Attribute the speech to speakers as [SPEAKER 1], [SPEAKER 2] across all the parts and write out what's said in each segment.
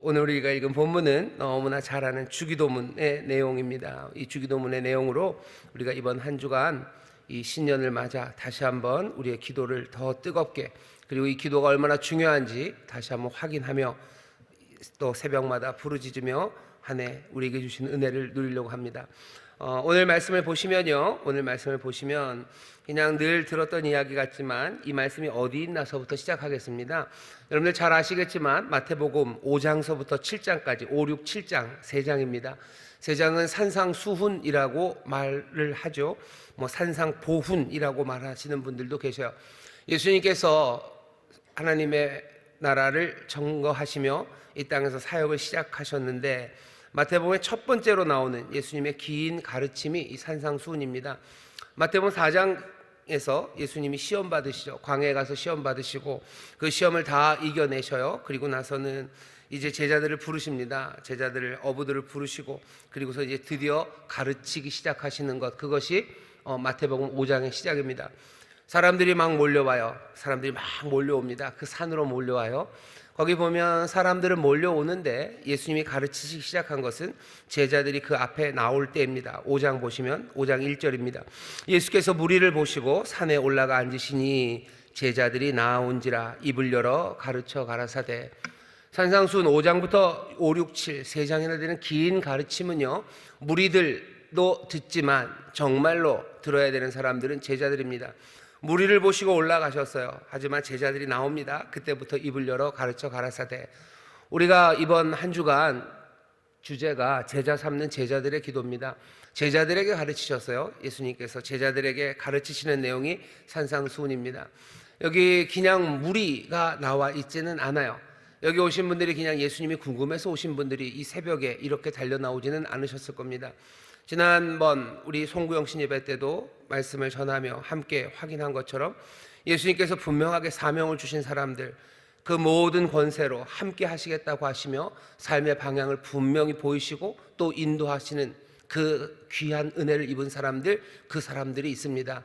[SPEAKER 1] 오늘 우리가 읽은 본문은 너무나 잘 아는 주기도문의 내용입니다. 이 주기도문의 내용으로 우리가 이번 한 주간 이 신년을 맞아 다시 한번 우리의 기도를 더 뜨겁게, 그리고 이 기도가 얼마나 중요한지 다시 한번 확인하며 또 새벽마다 부르짖으며 한 해 우리에게 주신 은혜를 누리려고 합니다. 오늘 말씀을 보시면 그냥 늘 들었던 이야기 같지만 이 말씀이 어디 있나서부터 시작하겠습니다. 여러분들 잘 아시겠지만 마태복음 5장서부터 7장까지 5, 6, 7장 3장입니다. 3장은 산상수훈이라고 말을 하죠. 산상보훈이라고 말하시는 분들도 계셔요. 예수님께서 하나님의 나라를 증거하시며 이 땅에서 사역을 시작하셨는데, 마태복음의 첫 번째로 나오는 예수님의 긴 가르침이 이 산상수훈입니다. 마태복음 4장에서 예수님이 시험 받으시죠. 광야에 가서 시험 받으시고 그 시험을 다 이겨내셔요. 그리고 나서는 이제 제자들을 부르십니다. 제자들을, 어부들을 부르시고 그리고서 이제 드디어 가르치기 시작하시는 것, 그것이 마태복음 5장의 시작입니다. 사람들이 막 몰려와요. 사람들이 막 몰려옵니다. 그 산으로 몰려와요. 거기 보면 사람들은 몰려오는데 예수님이 가르치시기 시작한 것은 제자들이 그 앞에 나올 때입니다. 5장 보시면 5장 1절입니다. 예수께서 무리를 보시고 산에 올라가 앉으시니 제자들이 나온지라 입을 열어 가르쳐 가라사대. 산상수훈 5장부터 5, 6, 7 3장이나 되는 긴 가르침은요, 무리들도 듣지만 정말로 들어야 되는 사람들은 제자들입니다. 무리를 보시고 올라가셨어요. 하지만 제자들이 나옵니다. 그때부터 입을 열어 가르쳐 가라사대. 우리가 이번 한 주간 주제가 제자 삼는 제자들의 기도입니다. 제자들에게 가르치셨어요. 예수님께서 제자들에게 가르치시는 내용이 산상수훈입니다. 여기 그냥 무리가 나와 있지는 않아요. 여기 오신 분들이 그냥 예수님이 궁금해서 오신 분들이 이 새벽에 이렇게 달려 나오지는 않으셨을 겁니다. 지난번 우리 송구영신 예배 때도 말씀을 전하며 함께 확인한 것처럼 예수님께서 분명하게 사명을 주신 사람들, 그 모든 권세로 함께 하시겠다고 하시며 삶의 방향을 분명히 보이시고 또 인도하시는 그 귀한 은혜를 입은 사람들, 그 사람들이 있습니다.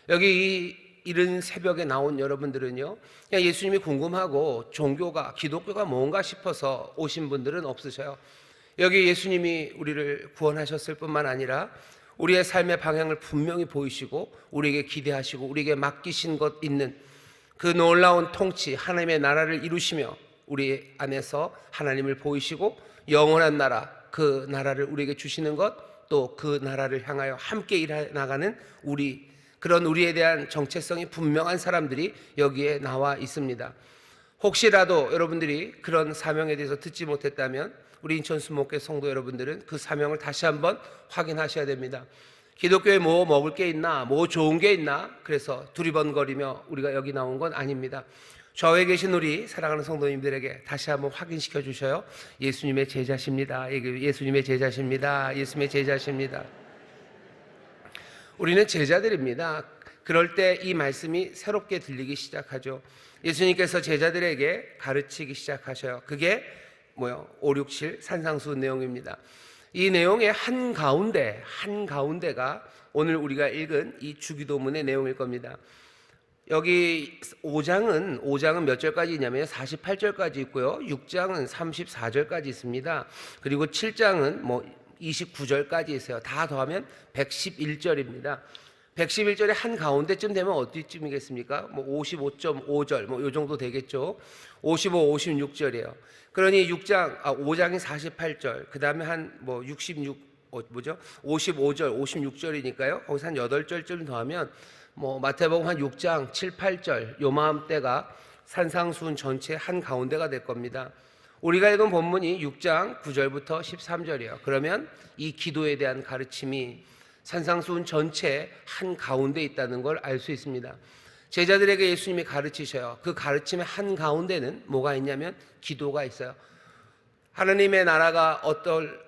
[SPEAKER 1] 여기 이 이른 새벽에 나온 여러분들은요, 그냥 예수님이 궁금하고 종교가, 기독교가 뭔가 싶어서 오신 분들은 없으셔요. 여기 예수님이 우리를 구원하셨을 뿐만 아니라 우리의 삶의 방향을 분명히 보이시고 우리에게 기대하시고 우리에게 맡기신 것 있는 그 놀라운 통치, 하나님의 나라를 이루시며 우리 안에서 하나님을 보이시고 영원한 나라, 그 나라를 우리에게 주시는 것, 또 그 나라를 향하여 함께 일해 나가는 그런 우리에 대한 정체성이 분명한 사람들이 여기에 나와 있습니다. 혹시라도 여러분들이 그런 사명에 대해서 듣지 못했다면 우리 인천 수목회 성도 여러분들은 그 사명을 다시 한번 확인하셔야 됩니다. 기독교에 뭐 먹을 게 있나, 뭐 좋은 게 있나, 그래서 두리번거리며 우리가 여기 나온 건 아닙니다. 좌우에 계신 우리 사랑하는 성도님들에게 다시 한번 확인시켜 주셔요. 예수님의 제자십니다. 예수님의 제자십니다. 예수님의 제자십니다. 우리는 제자들입니다. 그럴 때 이 말씀이 새롭게 들리기 시작하죠. 예수님께서 제자들에게 가르치기 시작하셔요. 그게 5, 6, 7 산상수훈 내용입니다. 이 내용의 한가운데가 오늘 우리가 읽은 이 주기도문의 내용일 겁니다. 여기 5장은 몇 절까지 있냐면 48절까지 있고요. 6장은 34절까지 있습니다. 그리고 7장은 29절까지 있어요. 다 더하면 111절입니다. 111절의 한가운데쯤 되면 어디쯤이겠습니까? 55.5절 요 정도 되겠죠. 55, 56절이에요. 그러니 5장이 48절, 그 다음에 55절, 56절이니까요. 거기서 한 8절쯤 더하면 마태복음 한 6장, 7, 8절 요마음때가 산상수훈 전체 한가운데가 될 겁니다. 우리가 읽은 본문이 6장 9절부터 13절이에요. 그러면 이 기도에 대한 가르침이 산상수훈 전체 한가운데 있다는 걸 알 수 있습니다. 제자들에게 예수님이 가르치셔요. 그 가르침의 한가운데는 뭐가 있냐면 기도가 있어요. 하나님의 나라가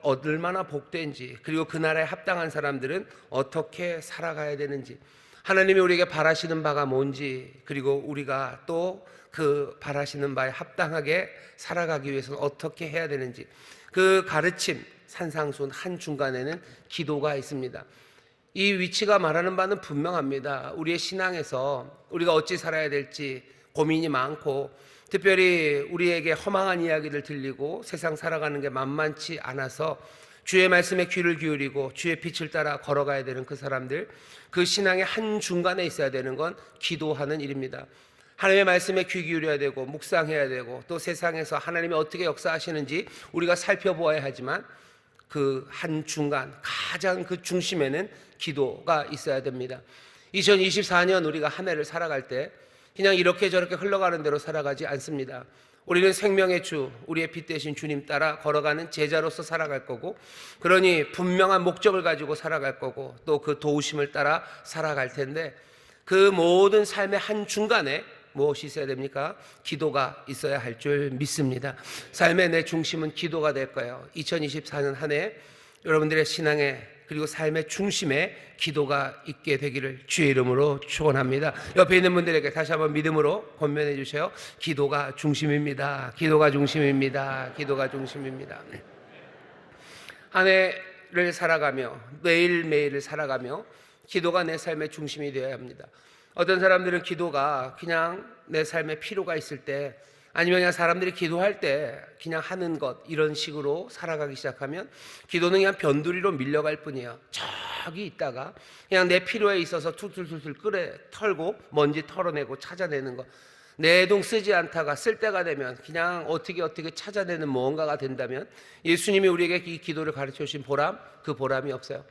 [SPEAKER 1] 얼마나 복된지, 그리고 그 나라에 합당한 사람들은 어떻게 살아가야 되는지, 하나님이 우리에게 바라시는 바가 뭔지, 그리고 우리가 또 그 바라시는 바에 합당하게 살아가기 위해서는 어떻게 해야 되는지, 그 가르침 산상수훈 한중간에는 기도가 있습니다. 이 위치가 말하는 바는 분명합니다. 우리의 신앙에서 우리가 어찌 살아야 될지 고민이 많고 특별히 우리에게 허망한 이야기를 들리고 세상 살아가는 게 만만치 않아서 주의 말씀에 귀를 기울이고 주의 빛을 따라 걸어가야 되는 그 사람들, 그 신앙의 한중간에 있어야 되는 건 기도하는 일입니다. 하나님의 말씀에 귀 기울여야 되고 묵상해야 되고 또 세상에서 하나님이 어떻게 역사하시는지 우리가 살펴보아야 하지만 그 한중간, 가장 그 중심에는 기도가 있어야 됩니다. 2024년 우리가 한 해를 살아갈 때 그냥 이렇게 저렇게 흘러가는 대로 살아가지 않습니다. 우리는 생명의 주, 우리의 빛 대신 주님 따라 걸어가는 제자로서 살아갈 거고, 그러니 분명한 목적을 가지고 살아갈 거고 또 그 도우심을 따라 살아갈 텐데, 그 모든 삶의 한중간에 무엇이 있어야 됩니까? 기도가 있어야 할 줄 믿습니다. 삶의 내 중심은 기도가 될 거예요. 2024년 한 해 여러분들의 신앙의 그리고 삶의 중심에 기도가 있게 되기를 주의 이름으로 축원합니다. 옆에 있는 분들에게 다시 한번 믿음으로 권면해 주세요. 기도가 중심입니다. 기도가 중심입니다. 기도가 중심입니다. 한 해를 살아가며 매일매일을 살아가며 기도가 내 삶의 중심이 되어야 합니다. 어떤 사람들은 기도가 그냥 내 삶에 필요가 있을 때, 아니면 그냥 사람들이 기도할 때 그냥 하는 것, 이런 식으로 살아가기 시작하면 기도는 그냥 변두리로 밀려갈 뿐이에요. 저기 있다가 그냥 내 필요에 있어서 툴툴툴툴 끓여 털고 먼지 털어내고 찾아내는 것, 내 동 쓰지 않다가 쓸 때가 되면 그냥 어떻게 찾아내는 무언가가 된다면 예수님이 우리에게 이 기도를 가르쳐 주신 보람, 그 보람이 없어요.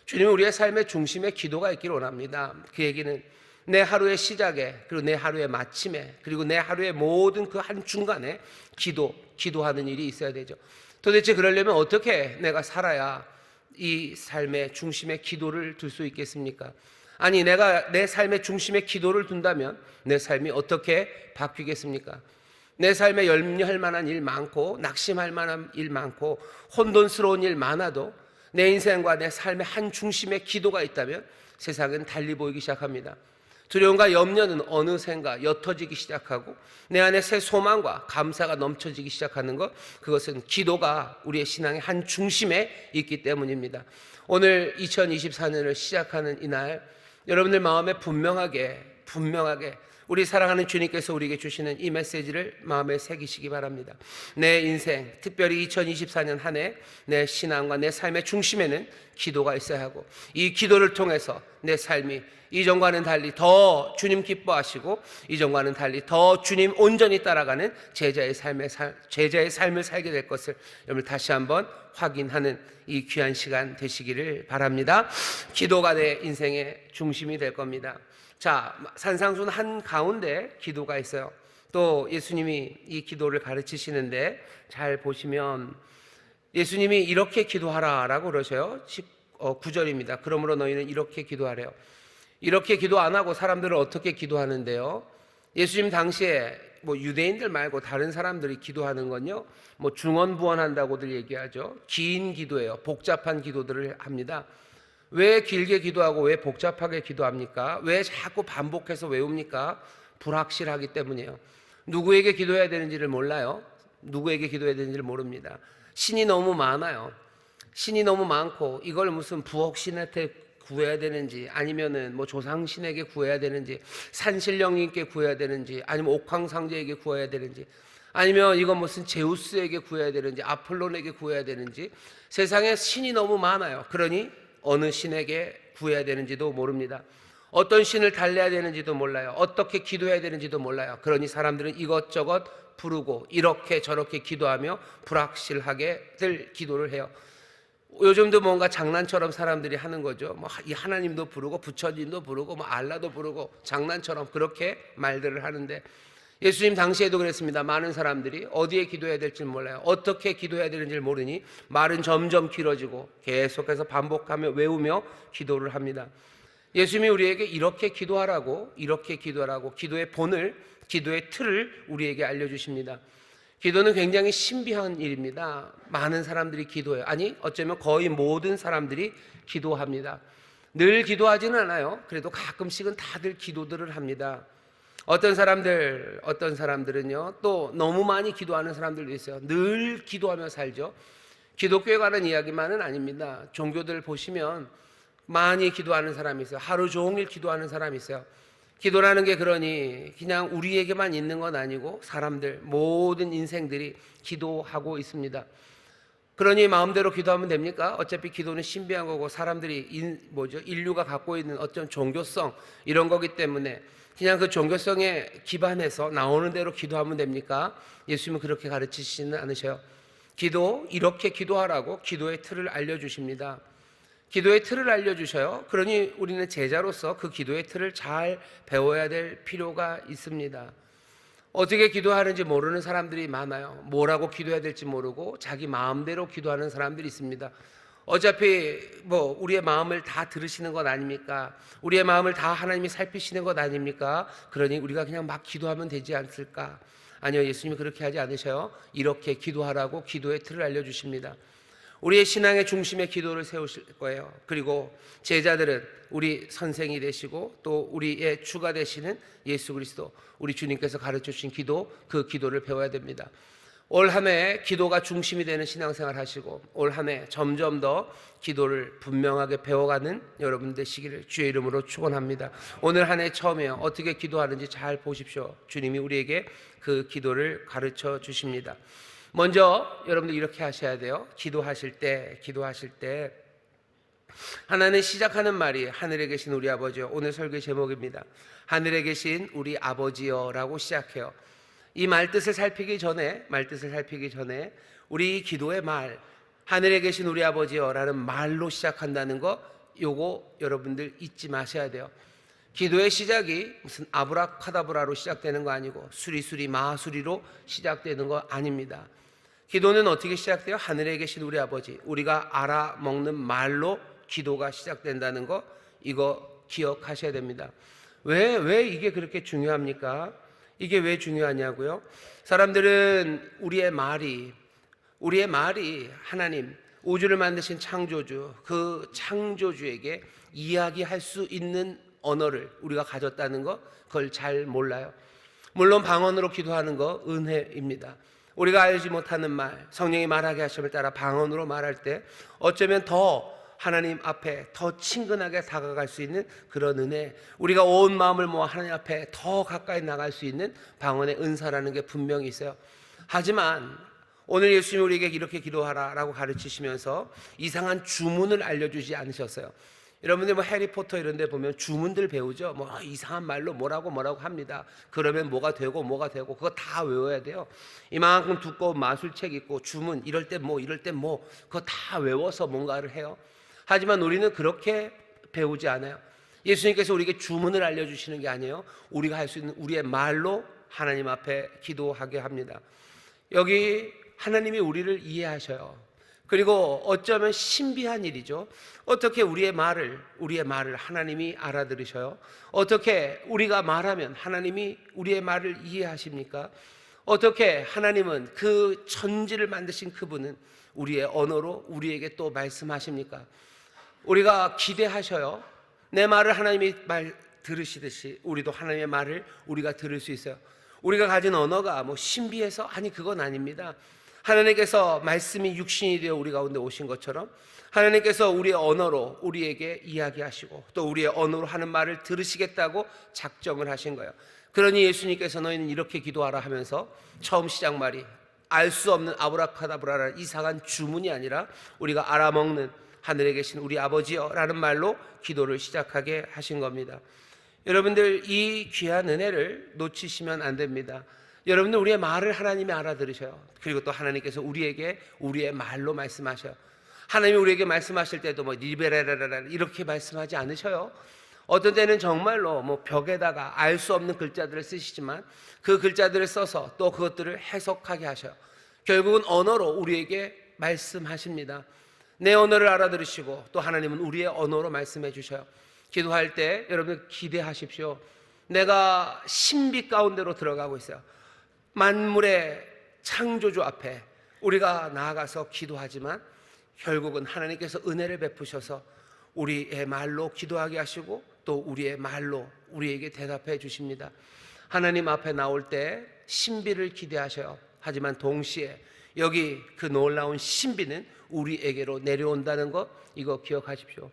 [SPEAKER 1] 주님은 우리의 삶의 중심에 기도가 있기를 원합니다. 그 얘기는 내 하루의 시작에, 그리고 내 하루의 마침에, 그리고 내 하루의 모든 그 한중간에 기도하는 일이 있어야 되죠. 도대체 그러려면 어떻게 내가 살아야 이 삶의 중심에 기도를 둘 수 있겠습니까? 아니, 내가 내 삶의 중심에 기도를 둔다면 내 삶이 어떻게 바뀌겠습니까? 내 삶에 염려할 만한 일 많고 낙심할 만한 일 많고 혼돈스러운 일 많아도 내 인생과 내 삶의 한 중심에 기도가 있다면 세상은 달리 보이기 시작합니다. 두려움과 염려는 어느샌가 옅어지기 시작하고 내 안에 새 소망과 감사가 넘쳐지기 시작하는 것, 그것은 기도가 우리의 신앙의 한 중심에 있기 때문입니다. 오늘 2024년을 시작하는 이날 여러분들 마음에 분명하게 우리 사랑하는 주님께서 우리에게 주시는 이 메시지를 마음에 새기시기 바랍니다. 내 인생, 특별히 2024년 한 해 내 신앙과 내 삶의 중심에는 기도가 있어야 하고, 이 기도를 통해서 내 삶이 이전과는 달리 더 주님 기뻐하시고 이전과는 달리 더 주님 온전히 따라가는 제자의 삶을 살게 될 것을 여러분 다시 한번 확인하는 이 귀한 시간 되시기를 바랍니다. 기도가 내 인생의 중심이 될 겁니다. 자, 산상수훈 한 가운데 기도가 있어요. 또 예수님이 이 기도를 가르치시는데 잘 보시면 예수님이 이렇게 기도하라라고 그러셔요. 9절입니다. 그러므로 너희는 이렇게 기도하래요. 이렇게 기도 안 하고 사람들은 어떻게 기도하는데요? 예수님 당시에 유대인들 말고 다른 사람들이 기도하는 건요, 중언부언한다고들 얘기하죠. 긴 기도예요. 복잡한 기도들을 합니다. 왜 길게 기도하고 왜 복잡하게 기도합니까? 왜 자꾸 반복해서 외웁니까? 불확실하기 때문이에요. 누구에게 기도해야 되는지를 몰라요. 누구에게 기도해야 되는지를 모릅니다. 신이 너무 많아요. 신이 너무 많고 이걸 무슨 부엌신한테 구해야 되는지, 아니면은 조상신에게 구해야 되는지, 산신령님께 구해야 되는지, 아니면 옥황상제에게 구해야 되는지, 아니면 이건 무슨 제우스에게 구해야 되는지, 아폴론에게 구해야 되는지, 세상에 신이 너무 많아요. 그러니 어느 신에게 구해야 되는지도 모릅니다. 어떤 신을 달래야 되는지도 몰라요. 어떻게 기도해야 되는지도 몰라요. 그러니 사람들은 이것저것 부르고 이렇게 저렇게 기도하며 불확실하게들 기도를 해요. 요즘도 뭔가 장난처럼 사람들이 하는 거죠. 이 하나님도 부르고 부처님도 부르고 알라도 부르고 장난처럼 그렇게 말들을 하는데, 예수님 당시에도 그랬습니다. 많은 사람들이 어디에 기도해야 될지 몰라요. 어떻게 기도해야 되는지 모르니 말은 점점 길어지고 계속해서 반복하며 외우며 기도를 합니다. 예수님이 우리에게 이렇게 기도하라고 기도의 본을, 기도의 틀을 우리에게 알려주십니다. 기도는 굉장히 신비한 일입니다. 많은 사람들이 기도해요. 아니, 어쩌면 거의 모든 사람들이 기도합니다. 늘 기도하지는 않아요. 그래도 가끔씩은 다들 기도들을 합니다. 어떤 사람들은요, 또 너무 많이 기도하는 사람들도 있어요. 늘 기도하며 살죠. 기독교에 관한 이야기만은 아닙니다. 종교들 보시면 많이 기도하는 사람이 있어요. 하루 종일 기도하는 사람이 있어요. 기도라는 게 그러니 그냥 우리에게만 있는 건 아니고 사람들 모든 인생들이 기도하고 있습니다. 그러니 마음대로 기도하면 됩니까? 어차피 기도는 신비한 거고 사람들이 인류가 갖고 있는 어떤 종교성 이런 거기 때문에 그냥 그 종교성에 기반해서 나오는 대로 기도하면 됩니까? 예수님은 그렇게 가르치시지는 않으셔요. 이렇게 기도하라고 기도의 틀을 알려주십니다. 기도의 틀을 알려주셔요. 그러니 우리는 제자로서 그 기도의 틀을 잘 배워야 될 필요가 있습니다. 어떻게 기도하는지 모르는 사람들이 많아요. 뭐라고 기도해야 될지 모르고 자기 마음대로 기도하는 사람들이 있습니다. 어차피 우리의 마음을 다 들으시는 것 아닙니까? 우리의 마음을 다 하나님이 살피시는 것 아닙니까? 그러니 우리가 그냥 막 기도하면 되지 않을까? 아니요, 예수님이 그렇게 하지 않으셔요. 이렇게 기도하라고 기도의 틀을 알려주십니다. 우리의 신앙의 중심에 기도를 세우실 거예요. 그리고 제자들은 우리 선생이 되시고 또 우리의 주가 되시는 예수 그리스도, 우리 주님께서 가르쳐 주신 기도, 그 기도를 배워야 됩니다. 올 한 해 기도가 중심이 되는 신앙생활 하시고 올 한 해 점점 더 기도를 분명하게 배워가는 여러분 되시기를 주의 이름으로 축원합니다. 오늘 한 해 처음이에요. 어떻게 기도하는지 잘 보십시오. 주님이 우리에게 그 기도를 가르쳐 주십니다. 먼저 여러분들 이렇게 하셔야 돼요. 기도하실 때 하나는 시작하는 말이 하늘에 계신 우리 아버지요. 오늘 설교 제목입니다. 하늘에 계신 우리 아버지요 라고 시작해요. 이 말뜻을 살피기 전에 우리 기도의 말, 하늘에 계신 우리 아버지요 라는 말로 시작한다는 거, 요거 여러분들 잊지 마셔야 돼요. 기도의 시작이 무슨 아브라카다브라로 시작되는 거 아니고 수리수리 마수리로 시작되는 거 아닙니다. 기도는 어떻게 시작돼요? 하늘에 계신 우리 아버지, 우리가 알아먹는 말로 기도가 시작된다는 거, 이거 기억하셔야 됩니다. 왜 이게 그렇게 중요합니까? 이게 왜 중요하냐고요? 사람들은 우리의 말이 하나님, 우주를 만드신 창조주, 그 창조주에게 이야기할 수 있는 언어를 우리가 가졌다는 거, 그걸 잘 몰라요. 물론 방언으로 기도하는 거 은혜입니다. 우리가 알지 못하는 말, 성령이 말하게 하심을 따라 방언으로 말할 때 어쩌면 더 하나님 앞에 더 친근하게 다가갈 수 있는 그런 은혜, 우리가 온 마음을 모아 하나님 앞에 더 가까이 나갈 수 있는 방언의 은사라는 게 분명히 있어요. 하지만 오늘 예수님이 우리에게 이렇게 기도하라라고 가르치시면서 이상한 주문을 알려주지 않으셨어요. 여러분들 해리포터 이런 데 보면 주문들 배우죠. 이상한 말로 뭐라고 합니다. 그러면 뭐가 되고 그거 다 외워야 돼요. 이만큼 두꺼운 마술책 있고 주문, 이럴 때 그거 다 외워서 뭔가를 해요. 하지만 우리는 그렇게 배우지 않아요. 예수님께서 우리에게 주문을 알려주시는 게 아니에요. 우리가 할 수 있는 우리의 말로 하나님 앞에 기도하게 합니다. 여기 하나님이 우리를 이해하셔요. 그리고 어쩌면 신비한 일이죠. 어떻게 우리의 말을 하나님이 알아들으셔요? 어떻게 우리가 말하면 하나님이 우리의 말을 이해하십니까? 어떻게 하나님은 그 천지를 만드신 그분은 우리의 언어로 우리에게 또 말씀하십니까? 우리가 기대하셔요. 내 말을 하나님이 들으시듯이 우리도 하나님의 말을 우리가 들을 수 있어요. 우리가 가진 언어가 신비해서, 아니 그건 아닙니다. 하나님께서 말씀이 육신이 되어 우리 가운데 오신 것처럼 하나님께서 우리의 언어로 우리에게 이야기하시고 또 우리의 언어로 하는 말을 들으시겠다고 작정을 하신 거예요. 그러니 예수님께서 너희는 이렇게 기도하라 하면서 처음 시작 말이 알 수 없는 아브라카다브라라는 이상한 주문이 아니라 우리가 알아먹는 하늘에 계신 우리 아버지여 라는 말로 기도를 시작하게 하신 겁니다. 여러분들 이 귀한 은혜를 놓치시면 안 됩니다. 여러분들 우리의 말을 하나님이 알아들으셔요. 그리고 또 하나님께서 우리에게 우리의 말로 말씀하셔요. 하나님이 우리에게 말씀하실 때도 리베레라라 이렇게 말씀하지 않으셔요. 어떤 때는 정말로 벽에다가 알 수 없는 글자들을 쓰시지만 그 글자들을 써서 또 그것들을 해석하게 하셔요. 결국은 언어로 우리에게 말씀하십니다. 내 언어를 알아들으시고 또 하나님은 우리의 언어로 말씀해 주셔요. 기도할 때 여러분 기대하십시오. 내가 신비 가운데로 들어가고 있어요. 만물의 창조주 앞에 우리가 나아가서 기도하지만 결국은 하나님께서 은혜를 베푸셔서 우리의 말로 기도하게 하시고 또 우리의 말로 우리에게 대답해 주십니다. 하나님 앞에 나올 때 신비를 기대하셔요. 하지만 동시에 여기 그 놀라운 신비는 우리에게로 내려온다는 것, 이거 기억하십시오.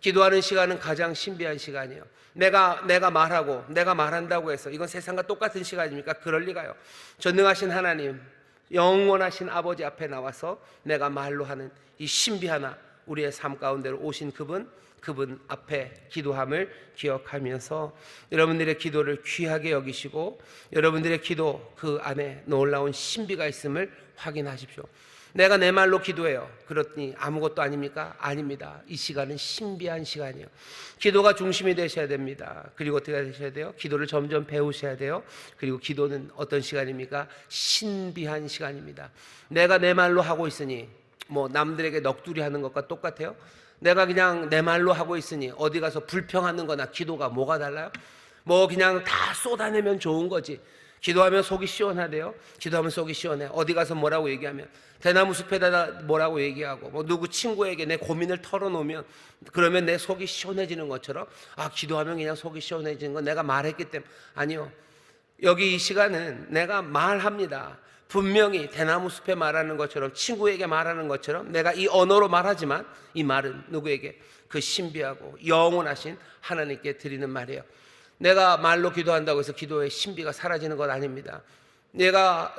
[SPEAKER 1] 기도하는 시간은 가장 신비한 시간이에요. 내가 말하고 내가 말한다고 해서 이건 세상과 똑같은 시간입니까? 그럴 리가요. 전능하신 하나님, 영원하신 아버지 앞에 나와서 내가 말로 하는 이 신비하나 우리의 삶 가운데로 오신 그분 앞에 기도함을 기억하면서 여러분들의 기도를 귀하게 여기시고 여러분들의 기도 그 안에 놀라운 신비가 있음을 확인하십시오. 내가 내 말로 기도해요. 그렇더니 아무것도 아닙니까? 아닙니다. 이 시간은 신비한 시간이에요. 기도가 중심이 되셔야 됩니다. 그리고 어떻게 되셔야 돼요? 기도를 점점 배우셔야 돼요. 그리고 기도는 어떤 시간입니까? 신비한 시간입니다. 내가 내 말로 하고 있으니 뭐 남들에게 넋두리 하는 것과 똑같아요. 내가 그냥 내 말로 하고 있으니 어디 가서 불평하는 거나 기도가 뭐가 달라요? 뭐 그냥 다 쏟아내면 좋은 거지. 기도하면 속이 시원하대요. 기도하면 속이 시원해. 어디 가서 뭐라고 얘기하면 대나무 숲에다 뭐라고 얘기하고 뭐 누구 친구에게 내 고민을 털어놓으면 그러면 내 속이 시원해지는 것처럼 기도하면 그냥 속이 시원해지는 건 내가 말했기 때문에 아니요. 여기 이 시간은 내가 말합니다. 분명히 대나무 숲에 말하는 것처럼 친구에게 말하는 것처럼 내가 이 언어로 말하지만 이 말은 누구에게? 그 신비하고 영원하신 하나님께 드리는 말이에요. 내가 말로 기도한다고 해서 기도의 신비가 사라지는 것 아닙니다. 내가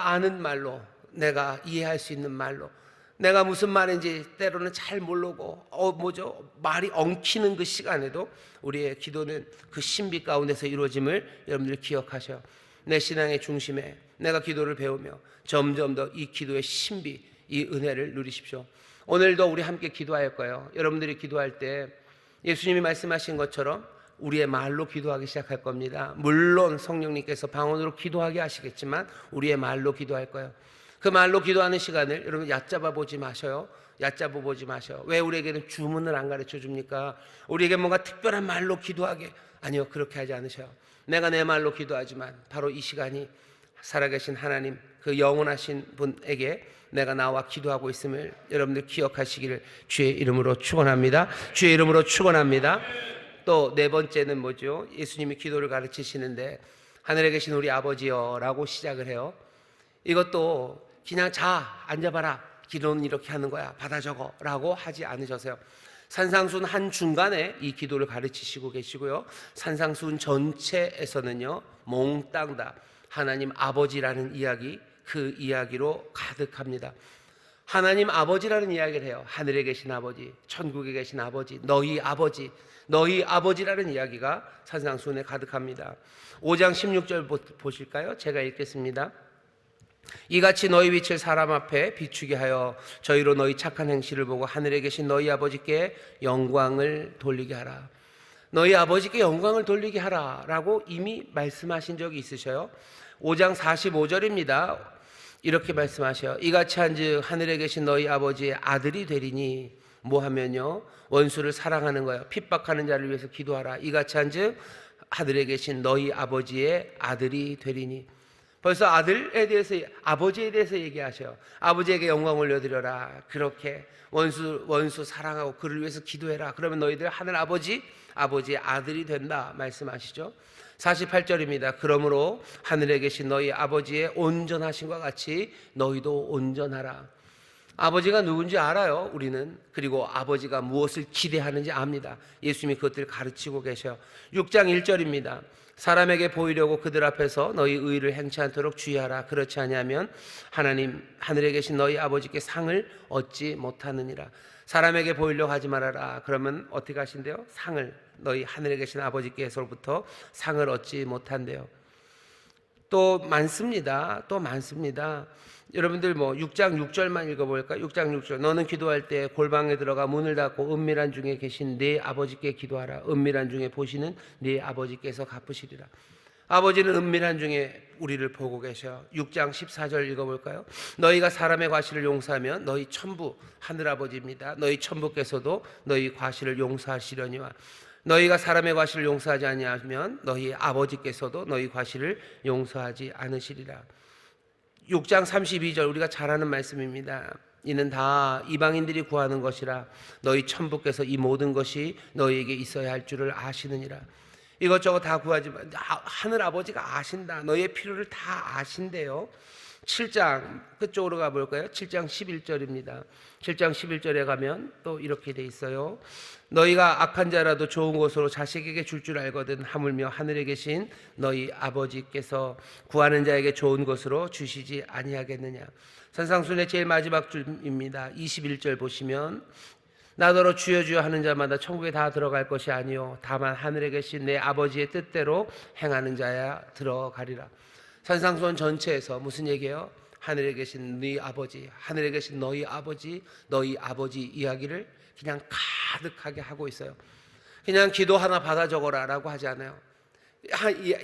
[SPEAKER 1] 아는 말로, 내가 이해할 수 있는 말로, 내가 무슨 말인지 때로는 잘 모르고 말이 엉키는 그 시간에도 우리의 기도는 그 신비 가운데서 이루어짐을 여러분들 기억하셔요. 내 신앙의 중심에 내가 기도를 배우며 점점 더 이 기도의 신비, 이 은혜를 누리십시오. 오늘도 우리 함께 기도할 거예요. 여러분들이 기도할 때 예수님이 말씀하신 것처럼 우리의 말로 기도하기 시작할 겁니다. 물론 성령님께서 방언으로 기도하게 하시겠지만 우리의 말로 기도할 거예요. 그 말로 기도하는 시간을 여러분 얕잡아 보지 마셔요. 얕잡아 보지 마셔요. 왜 우리에게는 주문을 안 가르쳐 줍니까? 우리에게 뭔가 특별한 말로 기도하게, 아니요, 그렇게 하지 않으셔요. 내가 내 말로 기도하지만 바로 이 시간이 살아계신 하나님, 그 영원하신 분에게 내가 나와 기도하고 있음을 여러분들 기억하시기를 주의 이름으로 축원합니다. 주의 이름으로 축원합니다. 또 네 번째는 뭐죠? 예수님이 기도를 가르치시는데 하늘에 계신 우리 아버지여 라고 시작을 해요. 이것도 그냥 자 앉아봐라, 기도는 이렇게 하는 거야, 받아 적어 라고 하지 않으셔서요. 산상수훈 한 중간에 이 기도를 가르치시고 계시고요. 산상수훈 전체에서는요 몽땅 다 하나님 아버지라는 이야기, 그 이야기로 가득합니다. 하나님 아버지라는 이야기를 해요. 하늘에 계신 아버지, 천국에 계신 아버지, 너희 아버지라는 이야기가 산상수훈에 가득합니다. 5장 16절 보실까요? 제가 읽겠습니다. 이같이 너희 빛을 사람 앞에 비추게 하여 저희로 너희 착한 행실을 보고 하늘에 계신 너희 아버지께 영광을 돌리게 하라. 너희 아버지께 영광을 돌리게 하라 라고 이미 말씀하신 적이 있으셔요. 5장 45절입니다. 이렇게 말씀하셔요. 이같이 한즉 하늘에 계신 너희 아버지의 아들이 되리니, 뭐 하면요? 원수를 사랑하는 거예요. 핍박하는 자를 위해서 기도하라. 이같이 한즉 하늘에 계신 너희 아버지의 아들이 되리니. 벌써 아들에 대해서, 아버지에 대해서 얘기하셔요. 아버지에게 영광 올려드려라. 그렇게 원수 사랑하고 그를 위해서 기도해라. 그러면 너희들 하늘 아버지의 아들이 된다 말씀하시죠. 48절입니다. 그러므로 하늘에 계신 너희 아버지의 온전하심과 같이 너희도 온전하라. 아버지가 누군지 알아요, 우리는. 그리고 아버지가 무엇을 기대하는지 압니다. 예수님이 그것들을 가르치고 계셔요. 6장 1절입니다. 사람에게 보이려고 그들 앞에서 너희 의를 행치 않도록 주의하라. 그렇지 아니하면 하나님 하늘에 계신 너희 아버지께 상을 얻지 못하느니라. 사람에게 보이려고 하지 말아라. 그러면 어떻게 하신대요? 상을, 너희 하늘에 계신 아버지께서부터 상을 얻지 못한대요. 또 많습니다. 여러분들 6장 6절만 읽어볼까요? 6장 6절. 너는 기도할 때 골방에 들어가 문을 닫고 은밀한 중에 계신 네 아버지께 기도하라. 은밀한 중에 보시는 네 아버지께서 갚으시리라. 아버지는 은밀한 중에 우리를 보고 계셔. 6장 14절 읽어볼까요? 너희가 사람의 과실을 용서하면 너희 천부, 하늘아버지입니다. 너희 천부께서도 너희 과실을 용서하시려니와 너희가 사람의 과실을 용서하지 아니하면 너희 아버지께서도 너희 과실을 용서하지 않으시리라. 6장 32절 우리가 잘 아는 말씀입니다. 이는 다 이방인들이 구하는 것이라 너희 천부께서 이 모든 것이 너희에게 있어야 할 줄을 아시느니라. 이것저것 다 구하지만 하늘 아버지가 아신다. 너희의 필요를 다 아신대요. 7장 그쪽으로 가볼까요? 7장 11절입니다. 7장 11절에 가면 또 이렇게 돼 있어요. 너희가 악한 자라도 좋은 것으로 자식에게 줄 알거든 하물며 하늘에 계신 너희 아버지께서 구하는 자에게 좋은 것으로 주시지 아니하겠느냐. 산상순의 제일 마지막 줄입니다. 21절 보시면 나더러 주여 주여 하는 자마다 천국에 다 들어갈 것이 아니요 다만 하늘에 계신 내 아버지의 뜻대로 행하는 자야 들어가리라. 산상수훈 전체에서 무슨 얘기예요? 하늘에 계신 네 아버지, 하늘에 계신 너희 아버지, 너희 아버지 이야기를 그냥 가득하게 하고 있어요. 그냥 기도 하나 받아 적어라 라고 하지 않아요.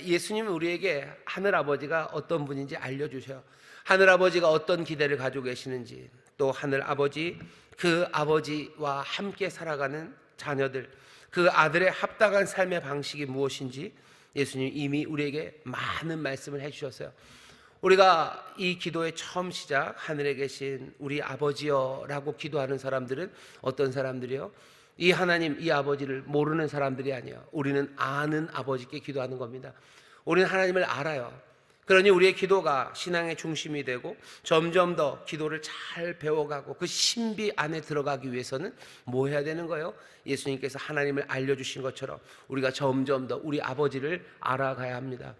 [SPEAKER 1] 예수님은 우리에게 하늘 아버지가 어떤 분인지 알려주셔요. 하늘 아버지가 어떤 기대를 가지고 계시는지, 또 하늘 아버지, 그 아버지와 함께 살아가는 자녀들, 그 아들의 합당한 삶의 방식이 무엇인지 예수님 이미 우리에게 많은 말씀을 해주셨어요. 우리가 이 기도의 처음 시작, 하늘에 계신 우리 아버지여 라고 기도하는 사람들은 어떤 사람들이요? 이 하나님, 이 아버지를 모르는 사람들이 아니에요. 우리는 아는 아버지께 기도하는 겁니다. 우리는 하나님을 알아요. 그러니 우리의 기도가 신앙의 중심이 되고 점점 더 기도를 잘 배워가고 그 신비 안에 들어가기 위해서는 뭐 해야 되는 거예요? 예수님께서 하나님을 알려주신 것처럼 우리가 점점 더 우리 아버지를 알아가야 합니다.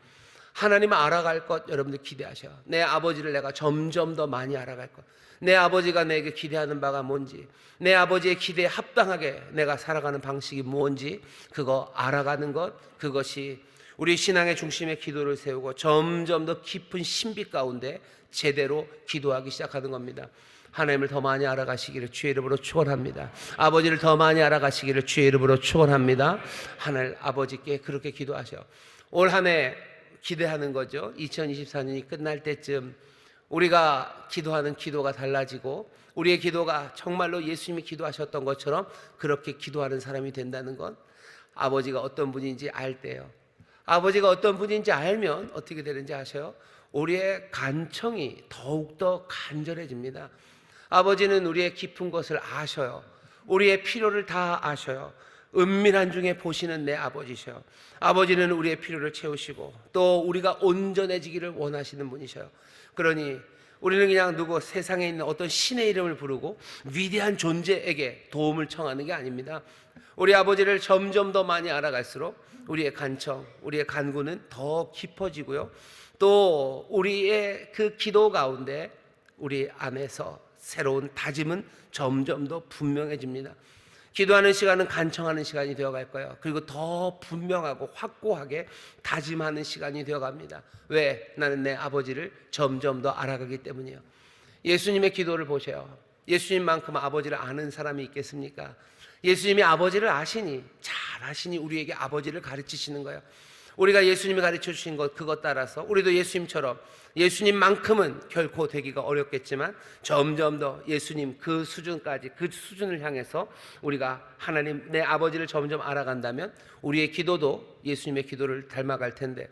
[SPEAKER 1] 하나님을 알아갈 것 여러분들 기대하셔. 내 아버지를 내가 점점 더 많이 알아갈 것, 내 아버지가 내게 기대하는 바가 뭔지, 내 아버지의 기대에 합당하게 내가 살아가는 방식이 뭔지 그거 알아가는 것, 그것이 우리 신앙의 중심에 기도를 세우고 점점 더 깊은 신비 가운데 제대로 기도하기 시작하는 겁니다. 하나님을 더 많이 알아가시기를 주의 이름으로 축원합니다. 아버지를 더 많이 알아가시기를 주의 이름으로 축원합니다. 하늘 아버지께 그렇게 기도하셔. 올 한 해 기대하는 거죠. 2024년이 끝날 때쯤 우리가 기도하는 기도가 달라지고 우리의 기도가 정말로 예수님이 기도하셨던 것처럼 그렇게 기도하는 사람이 된다는 건 아버지가 어떤 분인지 알 때예요. 아버지가 어떤 분인지 알면 어떻게 되는지 아셔요? 우리의 간청이 더욱더 간절해집니다. 아버지는 우리의 깊은 것을 아셔요. 우리의 필요를 다 아셔요. 은밀한 중에 보시는 내 아버지셔요. 아버지는 우리의 필요를 채우시고 또 우리가 온전해지기를 원하시는 분이셔요. 그러니 우리는 그냥 누구 세상에 있는 어떤 신의 이름을 부르고 위대한 존재에게 도움을 청하는 게 아닙니다. 우리 아버지를 점점 더 많이 알아갈수록 우리의 간청, 우리의 간구는 더 깊어지고요. 또 우리의 그 기도 가운데 우리 안에서 새로운 다짐은 점점 더 분명해집니다. 기도하는 시간은 간청하는 시간이 되어갈 거예요. 그리고 더 분명하고 확고하게 다짐하는 시간이 되어갑니다. 왜? 나는 내 아버지를 점점 더 알아가기 때문이에요. 예수님의 기도를 보세요. 예수님만큼 아버지를 아는 사람이 있겠습니까? 예수님이 아버지를 아시니, 잘 아시니 우리에게 아버지를 가르치시는 거예요. 우리가 예수님이 가르쳐 주신 것, 그것 따라서 우리도 예수님처럼, 예수님만큼은 결코 되기가 어렵겠지만 점점 더 예수님 그 수준까지, 그 수준을 향해서 우리가 하나님 내 아버지를 점점 알아간다면 우리의 기도도 예수님의 기도를 닮아갈 텐데,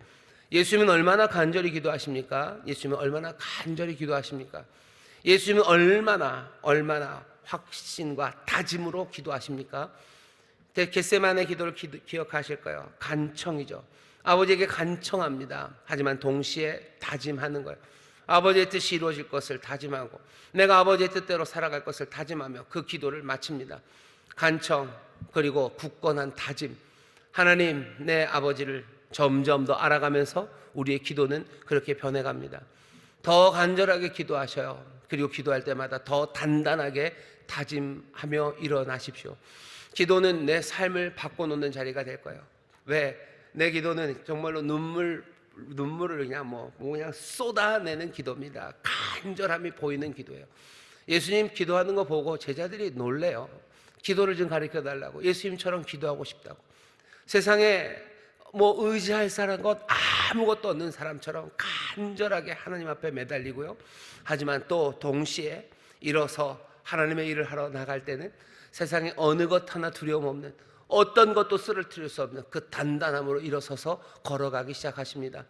[SPEAKER 1] 예수님은 얼마나 간절히 기도하십니까? 예수님은 얼마나 간절히 기도하십니까? 예수님은 얼마나 확신과 다짐으로 기도하십니까? 겟세마네 기도를 기억하실 거예요. 간청이죠. 아버지에게 간청합니다. 하지만 동시에 다짐하는 거예요. 아버지의 뜻이 이루어질 것을 다짐하고 내가 아버지의 뜻대로 살아갈 것을 다짐하며 그 기도를 마칩니다. 간청, 그리고 굳건한 다짐. 하나님, 내 아버지를 점점 더 알아가면서 우리의 기도는 그렇게 변해갑니다. 더 간절하게 기도하셔요. 그리고 기도할 때마다 더 단단하게 다짐하며 일어나십시오. 기도는 내 삶을 바꿔놓는 자리가 될 거예요. 왜? 내 기도는 정말로 눈물을 그냥 쏟아내는 기도입니다. 간절함이 보이는 기도예요. 예수님 기도하는 거 보고 제자들이 놀래요. 기도를 좀 가르쳐 달라고. 예수님처럼 기도하고 싶다고. 세상에 의지할 사람 것 아무것도 없는 사람처럼 간절하게 하나님 앞에 매달리고요. 하지만 또 동시에 일어서 하나님의 일을 하러 나갈 때는 세상에 어느 것 하나 두려움 없는, 어떤 것도 쓰러뜨릴 수 없는 그 단단함으로 일어서서 걸어가기 시작하십니다.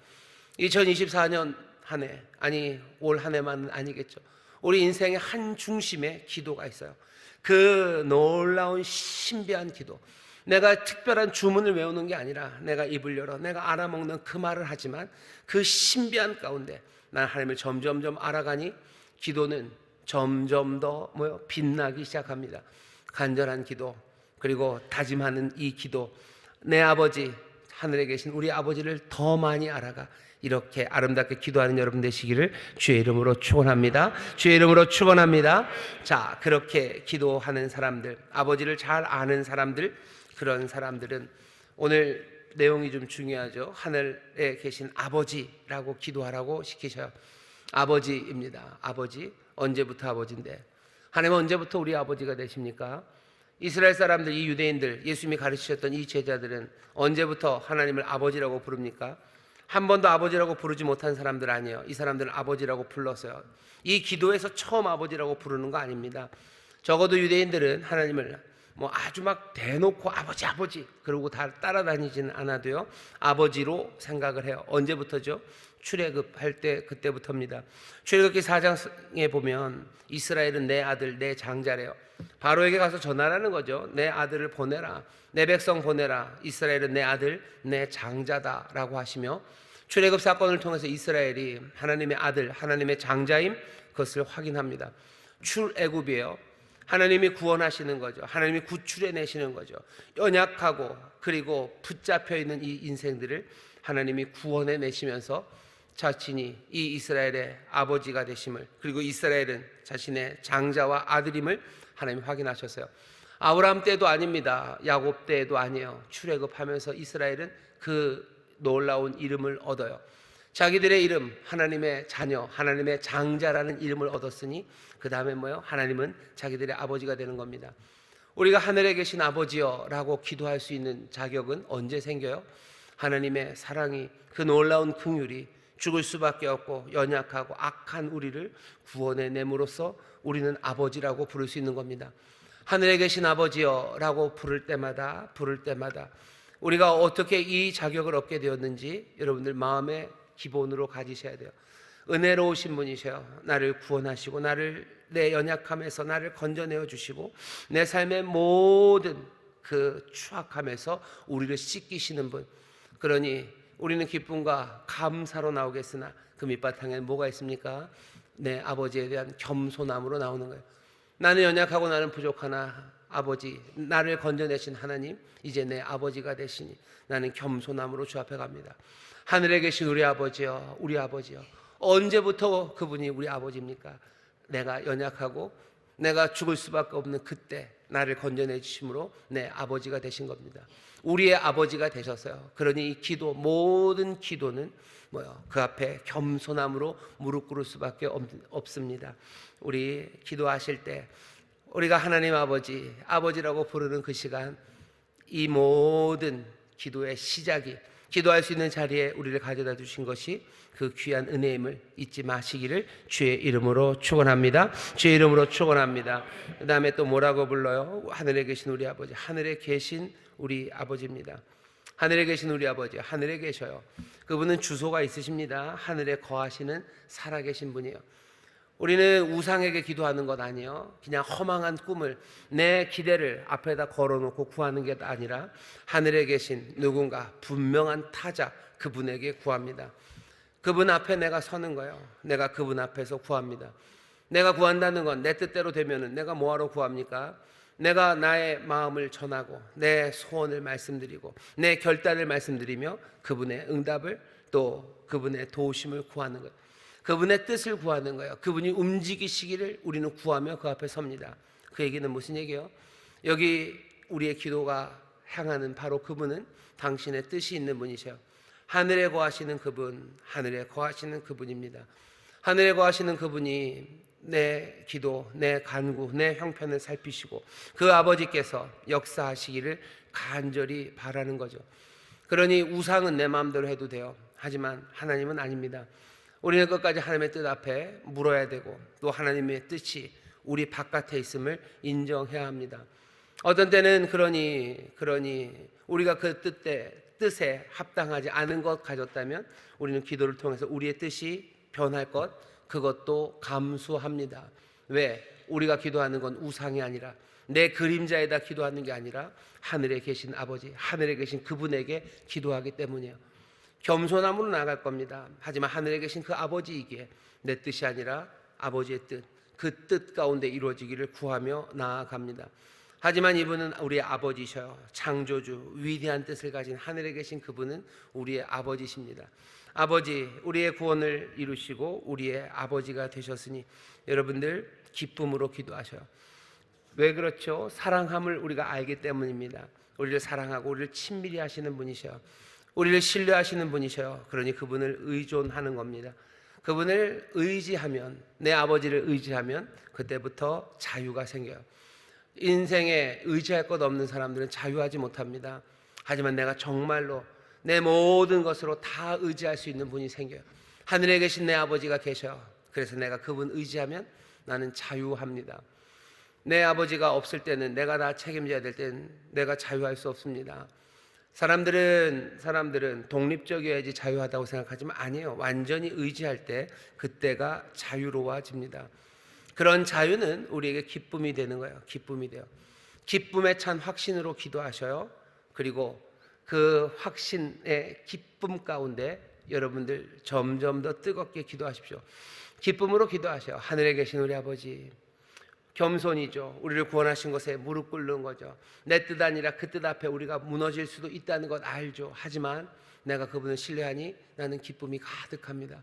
[SPEAKER 1] 2024년 한 해, 아니 올 한 해만은 아니겠죠. 우리 인생의 한 중심에 기도가 있어요. 그 놀라운 신비한 기도. 내가 특별한 주문을 외우는 게 아니라 내가 입을 열어 내가 알아먹는 그 말을 하지만 그 신비한 가운데 난 하나님을 점점점 알아가니 기도는 점점 더 빛나기 시작합니다. 간절한 기도, 그리고 다짐하는 이 기도, 내 아버지, 하늘에 계신 우리 아버지를 더 많이 알아가, 이렇게 아름답게 기도하는 여러분 되시기를 주의 이름으로 축원합니다. 주의 이름으로 축원합니다. 자, 그렇게 기도하는 사람들, 아버지를 잘 아는 사람들, 그런 사람들은 오늘 내용이 좀 중요하죠. 하늘에 계신 아버지라고 기도하라고 시키셔요. 아버지입니다. 아버지, 언제부터 아버지인데? 하나님은 언제부터 우리 아버지가 되십니까? 이스라엘 사람들, 이 유대인들, 예수님이 가르치셨던 이 제자들은 언제부터 하나님을 아버지라고 부릅니까? 한 번도 아버지라고 부르지 못한 사람들 아니에요. 이 사람들은 아버지라고 불렀어요. 이 기도에서 처음 아버지라고 부르는 거 아닙니다. 적어도 유대인들은 하나님을 아주 막 대놓고 아버지 아버지 그러고 다 따라다니지는 않아도요, 아버지로 생각을 해요. 언제부터죠? 출애굽할 때, 그때부터입니다. 출애굽기 4장에 보면 이스라엘은 내 아들 내 장자래요. 바로에게 가서 전하라는 거죠. 내 아들을 보내라, 내 백성 보내라, 이스라엘은 내 아들 내 장자다라고 하시며, 출애굽 사건을 통해서 이스라엘이 하나님의 아들, 하나님의 장자임, 그것을 확인합니다. 출애굽이에요. 하나님이 구원하시는 거죠. 하나님이 구출해내시는 거죠. 연약하고 그리고 붙잡혀 있는 이 인생들을 하나님이 구원해내시면서 자신이 이 이스라엘의 아버지가 되심을, 그리고 이스라엘은 자신의 장자와 아들임을 하나님이 확인하셨어요. 아브라함 때도 아닙니다. 야곱 때도 아니에요. 출애굽하면서 이스라엘은 그 놀라운 이름을 얻어요. 자기들의 이름, 하나님의 자녀, 하나님의 장자라는 이름을 얻었으니 그 다음에 하나님은 자기들의 아버지가 되는 겁니다. 우리가 하늘에 계신 아버지여 라고 기도할 수 있는 자격은 언제 생겨요? 하나님의 사랑이, 그 놀라운 긍휼이 죽을 수밖에 없고 연약하고 악한 우리를 구원해냄으로써 우리는 아버지라고 부를 수 있는 겁니다. 하늘에 계신 아버지여 라고 부를 때마다 우리가 어떻게 이 자격을 얻게 되었는지 여러분들 마음에 기본으로 가지셔야 돼요. 은혜로우신 분이셔요. 나를 구원하시고 내 연약함에서 나를 건져내어 주시고 내 삶의 모든 그 추악함에서 우리를 씻기시는 분. 그러니 우리는 기쁨과 감사로 나오겠으나 그 밑바탕에는 뭐가 있습니까? 내 아버지에 대한 겸손함으로 나오는 거예요. 나는 연약하고 나는 부족하나 아버지, 나를 건져내신 하나님, 이제 내 아버지가 되시니 나는 겸손함으로 주 앞에 갑니다. 하늘에 계신 우리 아버지여, 우리 아버지여. 언제부터 그분이 우리 아버지입니까? 내가 연약하고 내가 죽을 수밖에 없는 그때 나를 건져내 주심으로 내 아버지가 되신 겁니다. 우리의 아버지가 되셨어요. 그러니 이 기도, 모든 기도는 그 앞에 겸손함으로 무릎 꿇을 수밖에 없습니다. 우리 기도하실 때 우리가 하나님 아버지라고 부르는 그 시간, 이 모든 기도의 시작이, 기도할 수 있는 자리에 우리를 가져다 주신 것이 그 귀한 은혜임을 잊지 마시기를 주의 이름으로 축원합니다. 주의 이름으로 축원합니다. 그 다음에 또 뭐라고 불러요? 하늘에 계신 우리 아버지, 하늘에 계신 우리 아버지입니다. 하늘에 계신 우리 아버지, 하늘에 계셔요. 그분은 주소가 있으십니다. 하늘에 거하시는 살아계신 분이에요. 우리는 우상에게 기도하는 것 아니에요. 그냥 허망한 꿈을, 내 기대를 앞에다 걸어놓고 구하는 게 아니라 하늘에 계신 누군가 분명한 타자, 그분에게 구합니다. 그분 앞에 내가 서는 거예요. 내가 그분 앞에서 구합니다. 내가 구한다는 건 내 뜻대로 되면은 내가 뭐하러 구합니까? 내가 나의 마음을 전하고 내 소원을 말씀드리고 내 결단을 말씀드리며 그분의 응답을, 또 그분의 도우심을 구하는 거예요. 그분의 뜻을 구하는 거예요. 그분이 움직이시기를 우리는 구하며 그 앞에 섭니다. 그 얘기는 무슨 얘기예요? 여기 우리의 기도가 향하는 바로 그분은 당신의 뜻이 있는 분이셔요. 하늘에 거하시는 그분, 하늘에 거하시는 그분입니다. 하늘에 거하시는 그분이 내 기도, 내 간구, 내 형편을 살피시고 그 아버지께서 역사하시기를 간절히 바라는 거죠. 그러니 우상은 내 마음대로 해도 돼요. 하지만 하나님은 아닙니다. 우리는 끝까지 하나님의 뜻 앞에 물어야 되고 또 하나님의 뜻이 우리 바깥에 있음을 인정해야 합니다. 어떤 때는 그러니 우리가 그 뜻에 합당하지 않은 것 가졌다면 우리는 기도를 통해서 우리의 뜻이 변할 것, 그것도 감수합니다. 왜? 우리가 기도하는 건 우상이 아니라 내 그림자에다 기도하는 게 아니라 하늘에 계신 아버지, 하늘에 계신 그분에게 기도하기 때문이에요. 겸손함으로 나아갈 겁니다. 하지만 하늘에 계신 그 아버지이기에 내 뜻이 아니라 아버지의 뜻, 그 뜻 가운데 이루어지기를 구하며 나아갑니다. 하지만 이분은 우리의 아버지셔요. 창조주, 위대한 뜻을 가진 하늘에 계신 그분은 우리의 아버지십니다. 아버지, 우리의 구원을 이루시고 우리의 아버지가 되셨으니 여러분들 기쁨으로 기도하셔요. 왜 그렇죠? 사랑함을 우리가 알기 때문입니다. 우리를 사랑하고 우리를 친밀히 하시는 분이셔요. 우리를 신뢰하시는 분이셔요. 그러니 그분을 의존하는 겁니다. 그분을 의지하면, 내 아버지를 의지하면 그때부터 자유가 생겨요. 인생에 의지할 것 없는 사람들은 자유하지 못합니다. 하지만 내가 정말로 내 모든 것으로 다 의지할 수 있는 분이 생겨요. 하늘에 계신 내 아버지가 계셔요. 그래서 내가 그분 의지하면 나는 자유합니다. 내 아버지가 없을 때는, 내가 다 책임져야 될 때는 내가 자유할 수 없습니다. 사람들은 독립적이어야지 자유하다고 생각하지만 아니에요. 완전히 의지할 때 그때가 자유로워집니다. 그런 자유는 우리에게 기쁨이 되는 거예요. 기쁨이 돼요. 기쁨에 찬 확신으로 기도하셔요. 그리고 그 확신의 기쁨 가운데 여러분들 점점 더 뜨겁게 기도하십시오. 기쁨으로 기도하셔요. 하늘에 계신 우리 아버지, 겸손이죠. 우리를 구원하신 것에 무릎 꿇는 거죠. 내 뜻 아니라 그 뜻 앞에 우리가 무너질 수도 있다는 것 알죠. 하지만 내가 그분을 신뢰하니 나는 기쁨이 가득합니다.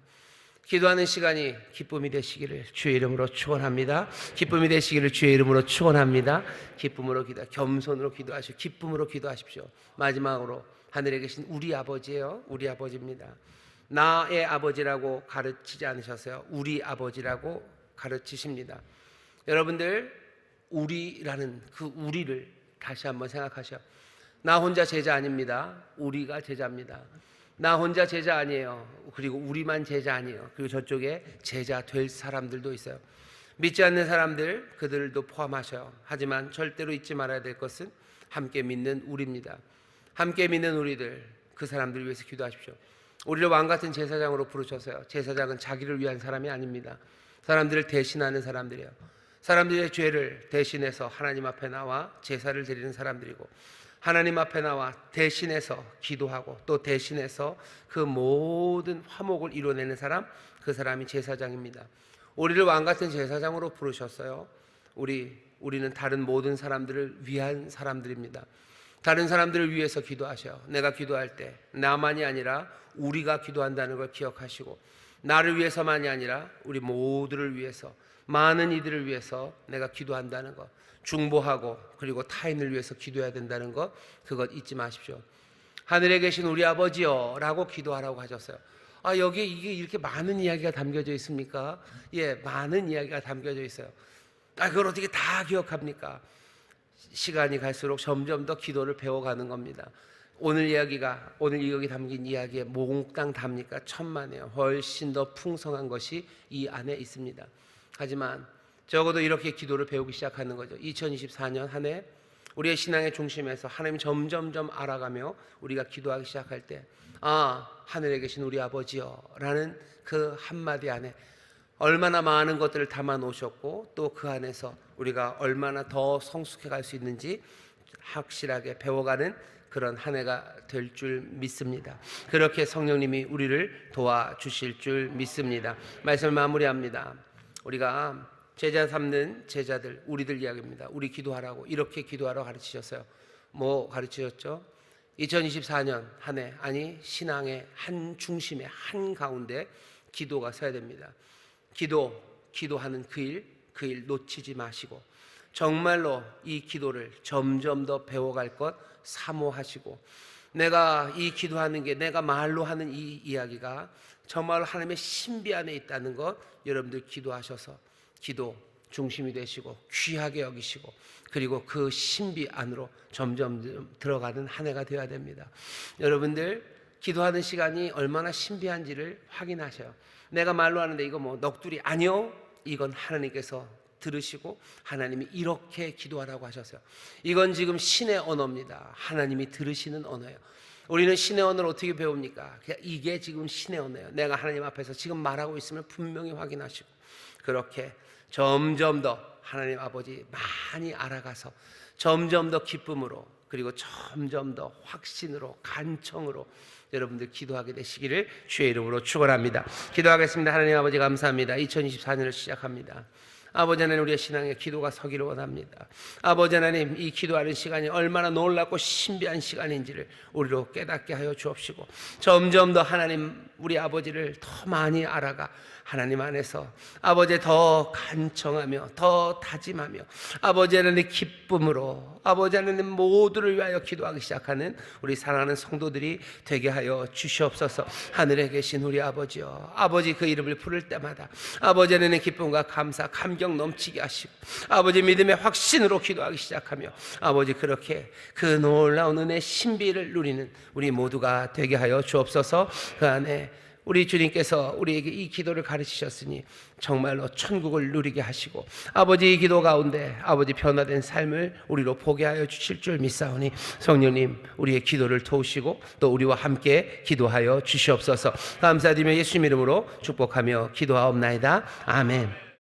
[SPEAKER 1] 기도하는 시간이 기쁨이 되시기를 주의 이름으로 축원합니다. 기쁨이 되시기를 주의 이름으로 축원합니다. 기쁨으로 기도, 겸손으로 기도하시고 기쁨으로 기도하십시오. 마지막으로 하늘에 계신 우리 아버지예요. 우리 아버지입니다. 나의 아버지라고 가르치지 않으셨어요. 우리 아버지라고 가르치십니다. 여러분들 우리라는 그 우리를 다시 한번 생각하셔. 나 혼자 제자 아닙니다. 우리가 제자입니다. 나 혼자 제자 아니에요. 그리고 우리만 제자 아니에요. 그리고 저쪽에 제자 될 사람들도 있어요. 믿지 않는 사람들, 그들도 포함하셔요. 하지만 절대로 잊지 말아야 될 것은 함께 믿는 우리입니다. 함께 믿는 우리들, 그 사람들을 위해서 기도하십시오. 우리를 왕같은 제사장으로 부르셨어요. 제사장은 자기를 위한 사람이 아닙니다. 사람들을 대신하는 사람들이에요. 사람들의 죄를 대신해서 하나님 앞에 나와 제사를 드리는 사람들이고, 하나님 앞에 나와 대신해서 기도하고 또 대신해서 그 모든 화목을 이뤄내는 사람, 그 사람이 제사장입니다. 우리를 왕같은 제사장으로 부르셨어요. 우리는 다른 모든 사람들을 위한 사람들입니다. 다른 사람들을 위해서 기도하셔요. 내가 기도할 때 나만이 아니라 우리가 기도한다는 걸 기억하시고, 나를 위해서만이 아니라 우리 모두를 위해서, 많은 이들을 위해서 내가 기도한다는 것, 중보하고 그리고 타인을 위해서 기도해야 된다는 것, 그것 잊지 마십시오. 하늘에 계신 우리 아버지요 라고 기도하라고 하셨어요. 여기에 이게 이렇게 많은 이야기가 담겨져 있습니까? 예, 많은 이야기가 담겨져 있어요. 그걸 어떻게 다 기억합니까? 시간이 갈수록 점점 더 기도를 배워가는 겁니다. 오늘 여기 담긴 이야기에 몽땅 답니까? 천만에요. 훨씬 더 풍성한 것이 이 안에 있습니다. 하지만 적어도 이렇게 기도를 배우기 시작하는 거죠. 2024년 한 해 우리의 신앙의 중심에서 하나님 점점점 알아가며 우리가 기도하기 시작할 때, 하늘에 계신 우리 아버지요 라는 그 한마디 안에 얼마나 많은 것들을 담아 놓으셨고, 또 그 안에서 우리가 얼마나 더 성숙해 갈 수 있는지 확실하게 배워가는 그런 한 해가 될 줄 믿습니다. 그렇게 성령님이 우리를 도와주실 줄 믿습니다. 말씀을 마무리합니다. 우리가 제자 삼는 제자들, 우리들 이야기입니다. 우리 기도하라고, 이렇게 기도하라고 가르치셨어요. 뭐 가르치셨죠? 2024년 한 해, 아니 신앙의 한 중심에, 한 가운데 기도가 서야 됩니다. 기도하는 그 일 놓치지 마시고, 정말로 이 기도를 점점 더 배워갈 것 사모하시고, 내가 이 기도하는 게, 내가 말로 하는 이 이야기가 정말 하나님의 신비 안에 있다는 것, 여러분들 기도하셔서 기도 중심이 되시고 귀하게 여기시고, 그리고 그 신비 안으로 점점 들어가는 한 해가 되어야 됩니다. 여러분들 기도하는 시간이 얼마나 신비한지를 확인하셔요. 내가 말로 하는데 이거 뭐 넋두리, 아니요, 이건 하나님께서 들으시고 하나님이 이렇게 기도하라고 하셨어요. 이건 지금 신의 언어입니다. 하나님이 들으시는 언어예요. 우리는 신의 언어를 어떻게 배웁니까? 이게 지금 신의 언어예요. 내가 하나님 앞에서 지금 말하고 있으면 분명히 확인하시고, 그렇게 점점 더 하나님 아버지 많이 알아가서 점점 더 기쁨으로, 그리고 점점 더 확신으로, 간청으로 여러분들 기도하게 되시기를 주의 이름으로 축원합니다. 기도하겠습니다. 하나님 아버지 감사합니다. 2024년을 시작합니다. 아버지 하나님, 우리의 신앙에 기도가 서기를 원합니다. 아버지 하나님, 이 기도하는 시간이 얼마나 놀랍고 신비한 시간인지를 우리로 깨닫게 하여 주옵시고, 점점 더 하나님, 우리 아버지를 더 많이 알아가 하나님 안에서 아버지 더 간청하며 더 다짐하며 아버지 하나님 기쁨으로 아버지 하나님 모두를 위하여 기도하기 시작하는 우리 사랑하는 성도들이 되게 하여 주시옵소서. 하늘에 계신 우리 아버지여, 아버지 그 이름을 부를 때마다 아버지 하나님 기쁨과 감사 감격 넘치게 하시고 아버지 믿음의 확신으로 기도하기 시작하며 아버지 그렇게 그 놀라운 은혜 신비를 누리는 우리 모두가 되게 하여 주옵소서. 그 안에 우리 주님께서 우리에게 이 기도를 가르치셨으니 정말로 천국을 누리게 하시고 아버지 이 기도 가운데 아버지 변화된 삶을 우리로 보게 하여 주실 줄 믿사오니 성령님 우리의 기도를 도우시고 또 우리와 함께 기도하여 주시옵소서. 감사드리며 예수님 이름으로 축복하며 기도하옵나이다. 아멘.